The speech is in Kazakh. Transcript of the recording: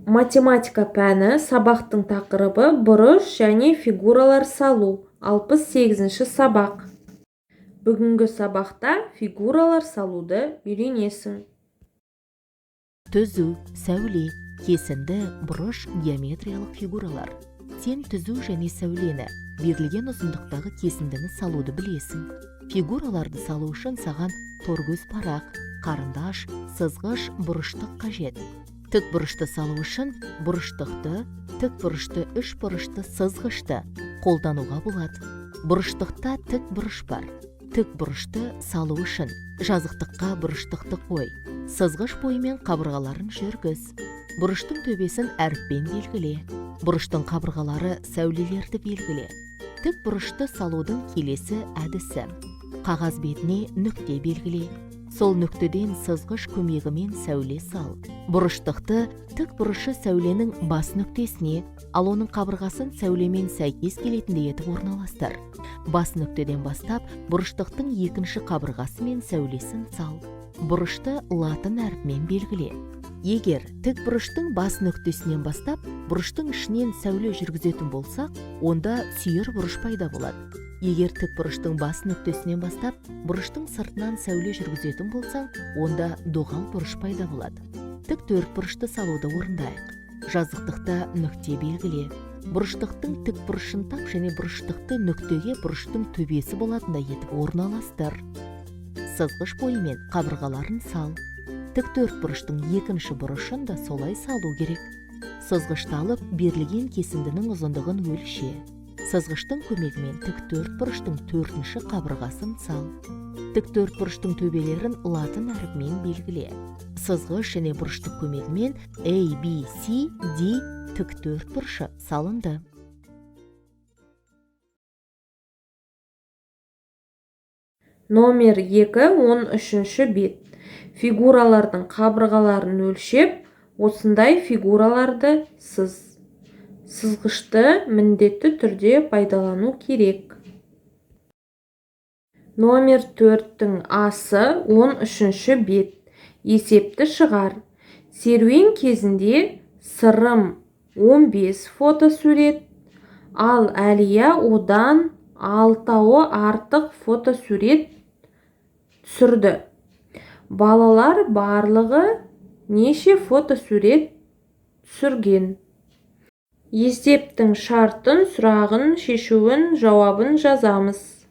Математика пәні сабақтың тақырыбы бұрыш және фигуралар салу. 68-ші сабақ. Бүгінгі сабақта фигуралар салуды үйренесің. Түзу, сәуле, кесінді, бұрыш, геометриялық фигуралар. Сен түзу және сәулені, берілген ұзындықтағы кесіндіні салуды білесің. Фигураларды салу үшін саған торгөз парақ, қарындаш, сызғыш, бұрыштық қажет. Тік бұрышты салу үшін бұрыштықты, тік бұрышты, үш бұрышты, сызғышты қолдануға болады. Бұрыштықта тік бұрыш бар. Тік бұрышты салу үшін жазықтыққа бұрыштықты қой. Сызғыш бойымен қабырғаларын жүргіз. Бұрыштың төбесін әріппен белгіле. Бұрыштың қабырғалары сәулелерді белгіле. Тік бұрышты салудың келесі әдісі. Қағаз бетіне нүкте белгіле. Сол нүктеден сызғыш көмегімен сәуле сал. Бұрыштықты тік бұрышы сәуленің бас нүктесіне, ал оның қабырғасын сәулемен сәйкес келетіндей етіп орналастыр. Бас нүктеден бастап, бұрыштықтың екінші қабырғасы мен сәулесін сал. Бұрышты латын әріпімен белгіле. Егер тік бұрыштың бас нүктесінен бастап, бұрыштың ішінен сәуле жүргізетін болсақ, онда сүйір бұрыш пайда болады. Егер тік бұрыштың бас нүктесінен бастап, бұрыштың сыртынан сәуле жүргізетін болсаң, онда доғал бұрыш пайда болады. Тік төрт бұрышты салуды орындайық. Жазықтықта нүкте белгіле. Бұрыштықтың тік бұрышын тап және бұрыштықты нүктеге бұрыштың төбесі болатындай етіп орналастыр. Сызғыш бойымен қабырғаларын сал. Тік төрт бұрыштың екінші бұрышын да солай салу керек. Сызғышты алып, берілген кесіндінің ұзындығын өлше. Сызғыштың көмегімен тік төрт бұрыштың төртінші қабырғасын сал. Тік төрт бұрыштың төбелерін латын әріпімен белгіле. Сызғыш және бұрыштық көмегімен A, B, C, D тік төрт бұрышы салынды. Номер 2, 13-ші бет. Фигуралардың қабырғаларын өлшеп, осындай фигураларды сыз. Сызғышты міндетті түрде пайдалану керек. Номер 4-тің асы 13-ші бет. Есепті шығар. Серуен кезінде Сырым 15 фотосурет, ал Әлия одан 6-ы артық фотосурет түсірді. Балалар барлығы неше фотосурет түсірген? Есептің шартын, сұрағын, шешуін, жауабын жазамыз.